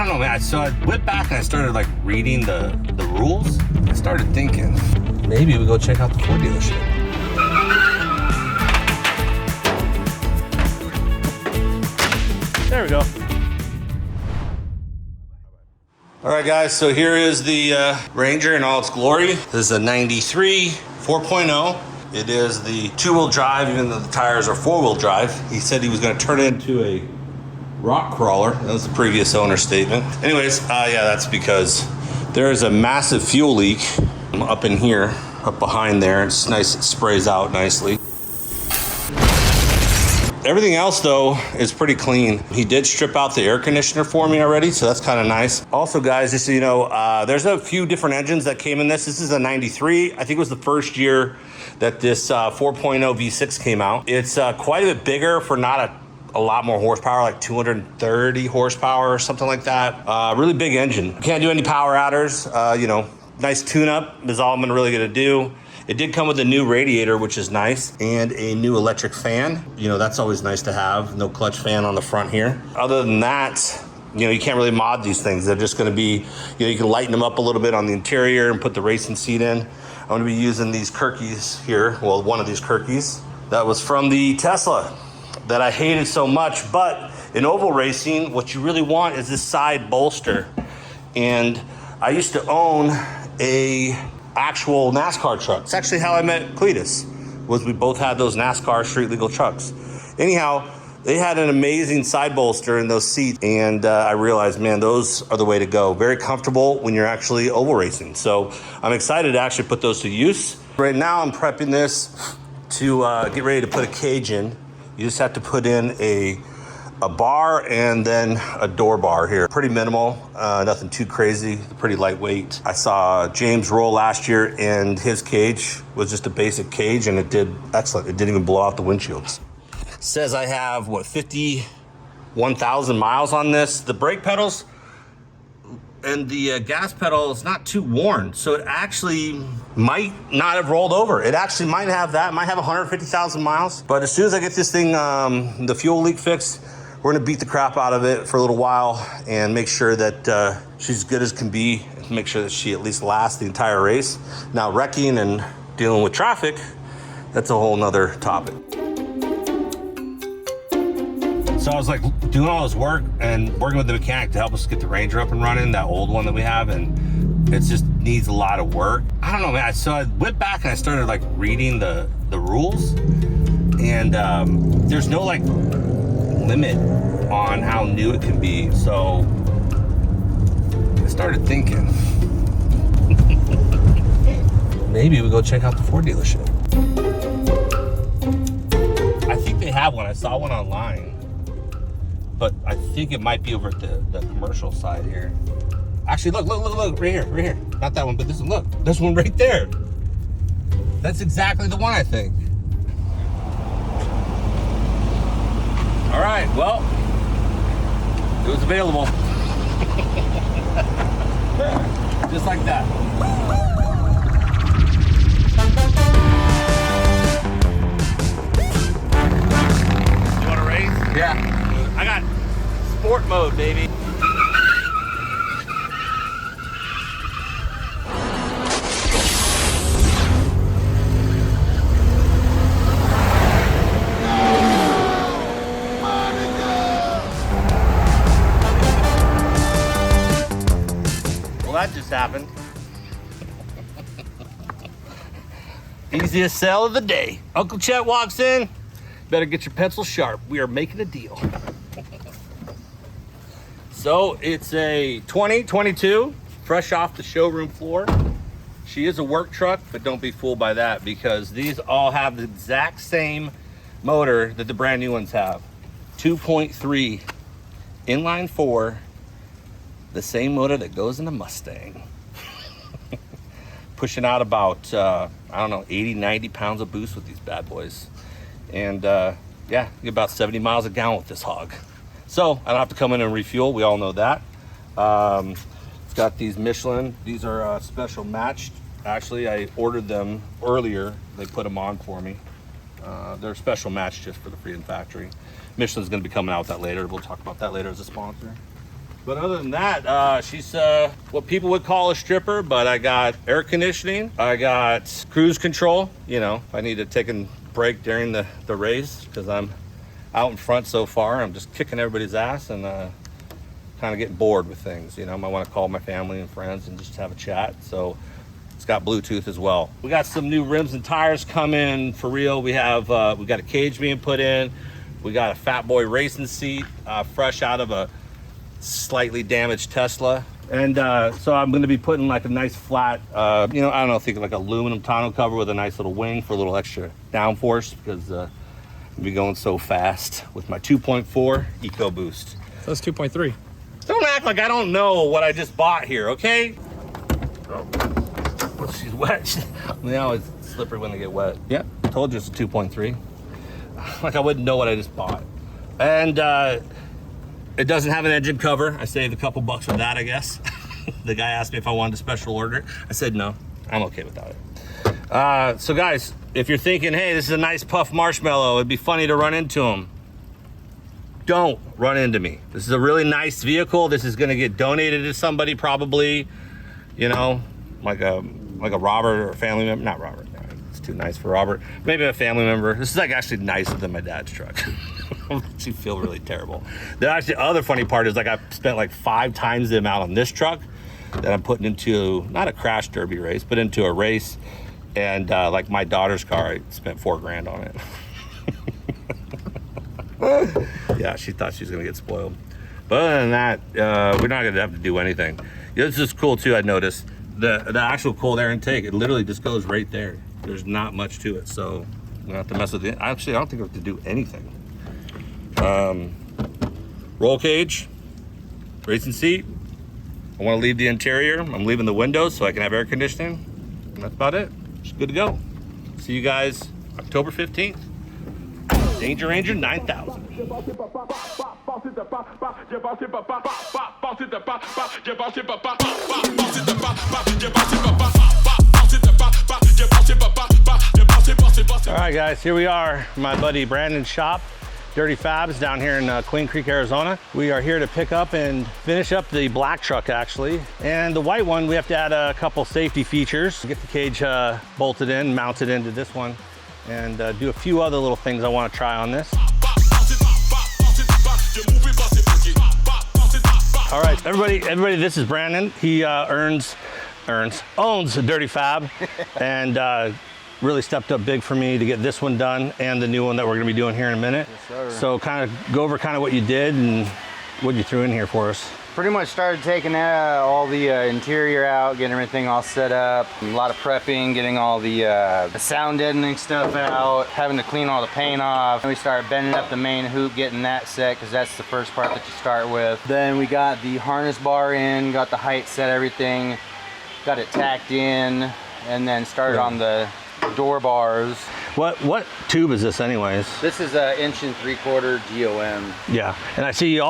don't know, man. So I went back and I started like reading the rules. I started thinking, maybe we go check out the Ford dealership. There we go. All right, guys, so here is the Ranger in all its glory. This is a 93 4.0. It is the two-wheel drive, even though the tires are four-wheel drive. He said he was gonna turn it into a rock crawler. That was the previous owner's statement. Anyways, yeah, that's because there is a massive fuel leak up in here, up behind there. It's nice, it sprays out nicely. Everything else, though, is pretty clean. He did strip out the air conditioner for me already, so that's kind of nice. Also, guys, just so you know, there's a few different engines that came in this. This is a 93. I think it was the first year that this 4.0 V6 came out. It's quite a bit bigger for not a lot more horsepower, like 230 horsepower or something like that. Really big engine. Can't do any power adders. You know, nice tune-up is all I'm really gonna do. It did come with a new radiator, which is nice, and a new electric fan. You know, that's always nice to have. No clutch fan on the front here. Other than that, you know, you can't really mod these things. They're just gonna be, you know, you can lighten them up a little bit on the interior and put the racing seat in. I'm gonna be using these Kirkies here. Well, one of these Kirkies. That was from the Tesla that I hated so much. But in oval racing, what you really want is this side bolster. And I used to own a actual NASCAR truck. It's actually how I met Cletus, was we both had those NASCAR street legal trucks. Anyhow, they had an amazing side bolster in those seats, and I realized, man, those are the way to go. Very comfortable when you're actually oval racing. So I'm excited to actually put those to use. Right now I'm prepping this to get ready to put a cage in. You just have to put in a bar and then a door bar here. Pretty minimal, nothing too crazy, pretty lightweight. I saw James roll last year and his cage was just a basic cage and it did excellent. It didn't even blow out the windshields. Says I have, what, 51,000 miles on this. The brake pedals and the gas pedal is not too worn, so it actually might not have rolled over. It actually might have that, might have 150,000 miles. But as soon as I get this thing, the fuel leak fixed, we're gonna beat the crap out of it for a little while and make sure that she's as good as can be, and make sure that she at least lasts the entire race. Now, wrecking and dealing with traffic, that's a whole nother topic. So I was like doing all this work and working with the mechanic to help us get the Ranger up and running, that old one that we have, and it just needs a lot of work. I don't know, man. So I went back and I started like reading the rules, and there's no like limit on how new it can be. So I started thinking, maybe we go check out the Ford dealership. I think they have one. I saw one online, but I think it might be over at the commercial side here. Actually, look, right here. Not that one, but this one, look. This one right there. That's exactly the one, I think. All right, well, it was available. Just like that. You want to race? Yeah. I got sport mode, baby. That just happened. Easiest sale of the day. Uncle Chet walks in. Better get your pencil sharp. We are making a deal. So it's a 2022, fresh off the showroom floor. She is a work truck, but don't be fooled by that because these all have the exact same motor that the brand new ones have. 2.3 inline four. The same motor that goes in a Mustang. Pushing out about, I don't know, 80, 90 pounds of boost with these bad boys. And yeah, you get about 70 miles a gallon with this hog. So I don't have to come in and refuel, we all know that. It's got these Michelin, these are special matched. Actually, I ordered them earlier. They put them on for me. They're special matched just for the Freedom Factory. Michelin's gonna be coming out with that later. We'll talk about that later as a sponsor. But other than that, she's what people would call a stripper, but I got air conditioning, I got cruise control, you know, if I need to take a break during the race, because I'm out in front so far, I'm just kicking everybody's ass and kind of getting bored with things, you know. I might want to call my family and friends and just have a chat, so it's got Bluetooth as well. We got some new rims and tires coming for real. We have we got a cage being put in, we got a Fat Boy racing seat, fresh out of a slightly damaged Tesla, and so I'm going to be putting like a nice flat, you know, I don't know, think of like aluminum tonneau cover with a nice little wing for a little extra downforce, because I'll be going so fast with my 2.4 EcoBoost. That's 2.3. Don't act like I don't know what I just bought here, okay? Oh, she's wet. They always slippery when they get wet. Yeah, told you it's a 2.3. Like I wouldn't know what I just bought. And it doesn't have an engine cover. I saved a couple bucks for that, I guess. The guy asked me if I wanted to special order it. I said no, I'm okay without it. So guys, if you're thinking, hey, this is a nice puff marshmallow, it'd be funny to run into him, don't run into me. This is a really nice vehicle. This is gonna get donated to somebody probably, you know, like a Robert or a family member. Not Robert, it's too nice for Robert. Maybe a family member. This is like actually nicer than my dad's truck. I actually feel really terrible. The actually other funny part is like I spent like 5 times the amount on this truck that I'm putting into, not a crash derby race, but into a race. And like my daughter's car, I spent $4 grand on it. Yeah, she thought she was gonna get spoiled. But other than that, we're not gonna have to do anything. This is cool too, I noticed. The actual cold air intake, it literally just goes right there. There's not much to it, so we don't have to mess with it. Actually, I don't think we have to do anything. Roll cage, racing seat. I want to leave the interior. I'm leaving the windows so I can have air conditioning. And that's about it. It's good to go. See you guys October 15th. Danger Ranger 9000. All right, guys, here we are, my buddy Brandon's shop. Dirty Fabs down here in Queen Creek, Arizona. We are here to pick up and finish up the black truck actually. And the white one, we have to add a couple safety features. Get the cage bolted in, mounted into this one, and do a few other little things I want to try on this. All right, everybody, this is Brandon. He owns a Dirty Fab, and really stepped up big for me to get this one done and the new one that we're gonna be doing here in a minute. Yes, sir. So kind of go over kind of what you did and what you threw in here for us. Pretty much started taking all the interior out, getting everything all set up. A lot of prepping, getting all the sound deadening stuff out, having to clean all the paint off. And we started bending up the main hoop, getting that set, because that's the first part that you start with. Then we got the harness bar in, got the height set, everything, got it tacked in, and then started on the door bars. What tube is this anyways? This is a 1 3/4 GOM. Yeah, and I see you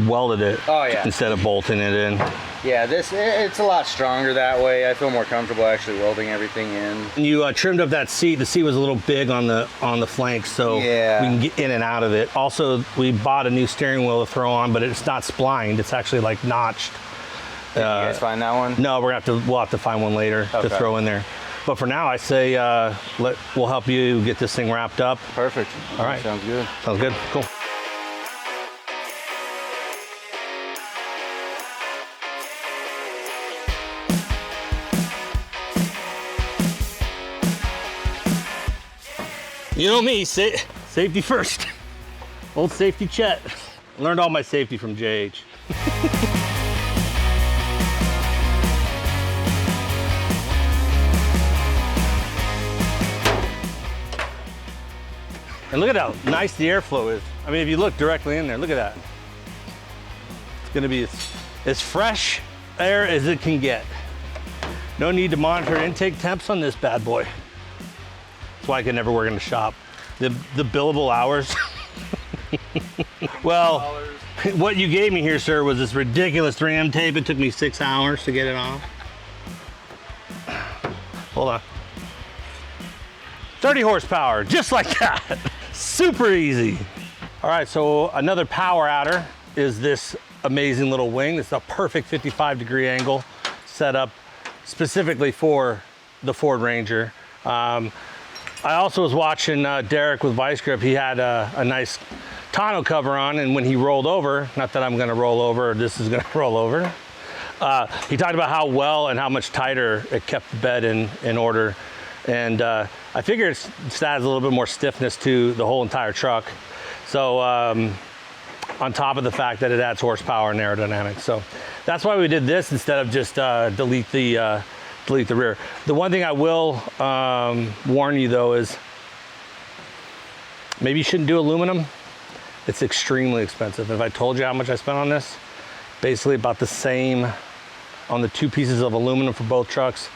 welded it. Oh yeah. Instead of bolting it in. Yeah, it's a lot stronger that way. I feel more comfortable actually welding everything in. And you trimmed up that seat. The seat was a little big on the flanks, so yeah, we can get in and out of it. Also, we bought a new steering wheel to throw on, but it's not splined. It's actually like notched. Did you guys find that one? No, we'll have to find one later to throw in there. But for now, I say we'll help you get this thing wrapped up. Perfect. All right. Sounds good. Sounds good. Cool. You know me, safety first. Old safety Chet. Learned all my safety from JH. And look at how nice the airflow is. I mean, if you look directly in there, look at that. It's gonna be as fresh air as it can get. No need to monitor intake temps on this bad boy. That's why I can never work in the shop. The billable hours. Well, what you gave me here, sir, was this ridiculous 3M tape. It took me 6 hours to get it off. Hold on. 30 horsepower, just like that. Super easy. All right, so another power adder is this amazing little wing. It's a perfect 55-degree angle set up specifically for the Ford Ranger. I also was watching Derek with Vice Grip. He had a nice tonneau cover on, and when he rolled over, not that I'm gonna roll over, or this is gonna roll over, he talked about how well and how much tighter it kept the bed in order. And I figure it adds a little bit more stiffness to the whole entire truck. So on top of the fact that it adds horsepower and aerodynamics. So that's why we did this instead of just delete the rear. The one thing I will warn you though is maybe you shouldn't do aluminum. It's extremely expensive. If I told you how much I spent on this, basically about the same on the 2 pieces of aluminum for both trucks,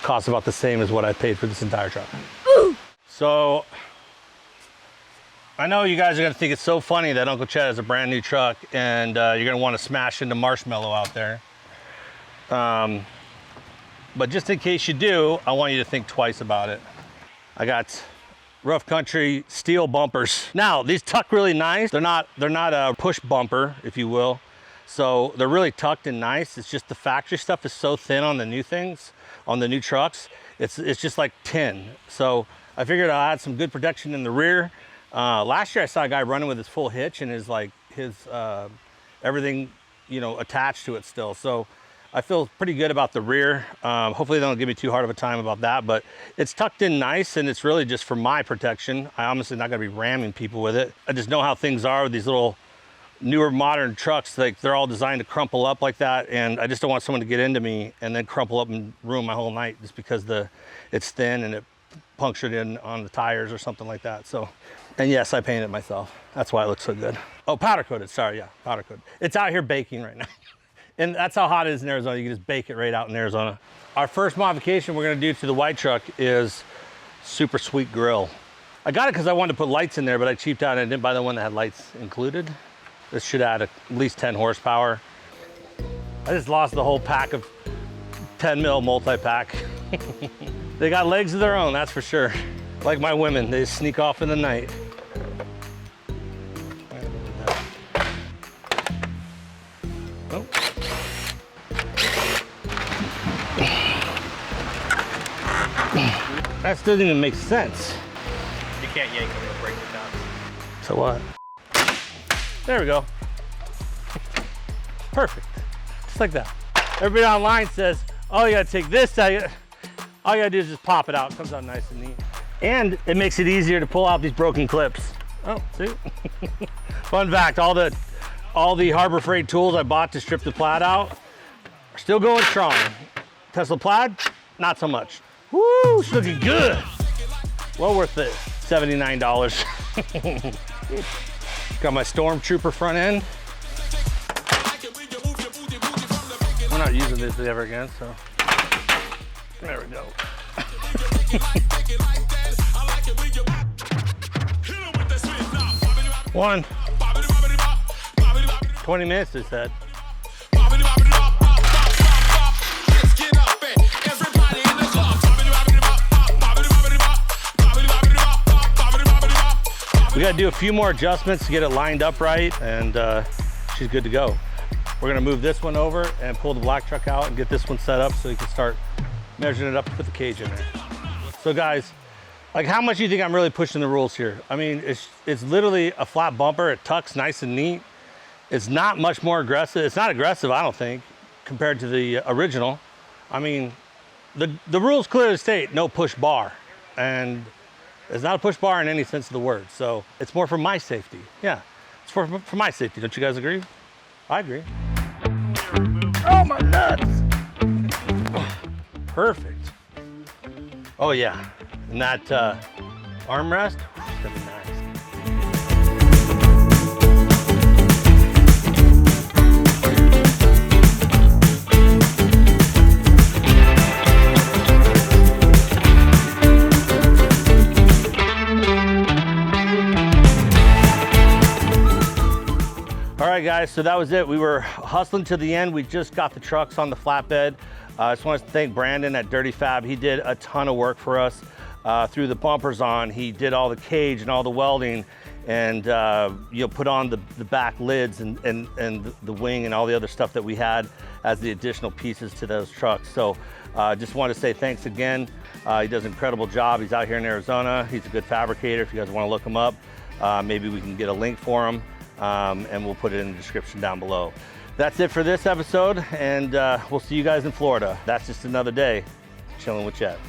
costs about the same as what I paid for this entire truck. So I know you guys are gonna think it's so funny that Uncle Chet has a brand new truck and you're gonna wanna smash into marshmallow out there. But just in case you do, I want you to think twice about it. I got rough country steel bumpers. Now, these tuck really nice. They're not a push bumper, if you will. So they're really tucked and nice. It's just the factory stuff is so thin on the new things, on the new trucks. It's just like tin. So I figured I'll add some good protection in the rear. Last year I saw a guy running with his full hitch and his everything, you know, attached to it still. So I feel pretty good about the rear. Hopefully they don't give me too hard of a time about that, but it's tucked in nice and it's really just for my protection. I'm honestly not gonna be ramming people with it. I just know how things are with these little newer modern trucks. Like they're all designed to crumple up like that, and I just don't want someone to get into me and then crumple up and ruin my whole night just because it's thin and it punctured in on the tires or something like that. So, and yes, I painted it myself. That's why it looks so good. Oh, powder coated, sorry, yeah, powder coated. It's out here baking right now. And that's how hot it is in Arizona. You can just bake it right out in Arizona. Our first modification we're gonna do to the white truck is super sweet grill. I got it because I wanted to put lights in there, but I cheaped out and I didn't buy the one that had lights included. This should add at least 10 horsepower. I just lost the whole pack of 10 mil multi-pack. They got legs of their own, that's for sure. Like my women, they sneak off in the night. Oh. That still doesn't even make sense. You can't yank them, it'll break the nuts. So what? There we go. Perfect. Just like that. Everybody online says, oh, you gotta take this out. All you gotta do is just pop it out. It comes out nice and neat. And it makes it easier to pull out these broken clips. Oh, see? Fun fact, all the Harbor Freight tools I bought to strip the plaid out are still going strong. Tesla plaid, not so much. Woo, it's looking good. Well worth it, $79. Got my Stormtrooper front end. We're not using this ever again, so there we go. One. 20 minutes, they said. We gotta do a few more adjustments to get it lined up right, and she's good to go. We're gonna move this one over and pull the black truck out and get this one set up so you can start measuring it up to put the cage in there. So guys, like how much do you think I'm really pushing the rules here? I mean, it's literally a flat bumper. It tucks nice and neat. It's not much more aggressive. It's not aggressive, I don't think, compared to the original. I mean, the rules clearly state no push bar, and it's not a push bar in any sense of the word. So it's more for my safety. Yeah, it's for my safety. Don't you guys agree? I agree. Oh, my nuts. Perfect. Oh yeah, and that armrest, it's gonna be nice. All right, guys, so that was it. We were hustling to the end. We just got the trucks on the flatbed. I just want to thank Brandon at Dirty Fab. He did a ton of work for us. Threw the bumpers on. He did all the cage and all the welding. and put on the back lids and the wing and all the other stuff that we had as the additional pieces to those trucks. So just want to say thanks again. He does an incredible job. He's out here in Arizona. He's a good fabricator. If you guys want to look him up, maybe we can get a link for him, and we'll put it in the description down below. That's it for this episode, and we'll see you guys in Florida. That's just another day chilling with Chet.